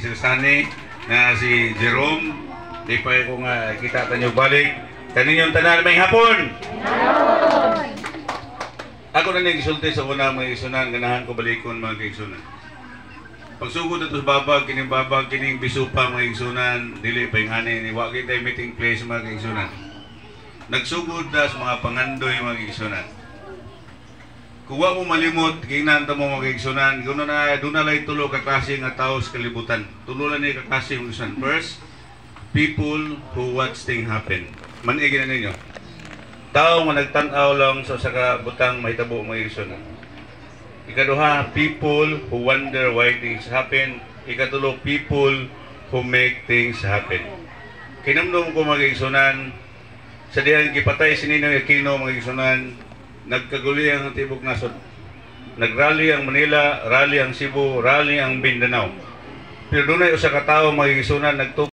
Sir Sunny, na si Jerome. Di pa ko nga kita tanyo balik. Kaninyong tanan may hapon. Ako na nag-isulti sa una mga isunan, ganahan ko balikon mga kaigsunan. Pagsugod ito sa babag, kining bisupa mga kaigsunan, dili pa yung hanin, iwagi tayo meeting place mga kaigsunan. Nagsugod na sa mga pangandoy mga kaigsunan. Kuwa mo malimot, kinanta mo mga kaigsunan, doon na lang tulo kaklase nga tao sa kalibutan. Tulo lang yung kaklase yung kaigsunan. First, people who watch things happen. Manigin na ninyo. Tao nga nagtanaw lang sa butang mahitabo mga kaigsunan. Ikaduha, people who wonder why things happen. Ikatulo, people who make things happen. Kinamdom ko mga kaigsunan, sa diyan gipatay si Ninoy Aquino mga kaigsunan, nagkaguli ang tibok nasod. Nagrally ang Manila, rally ang Cebu, rally ang Mindanao. Pero doon ay usa ka tawo mga kaigsunan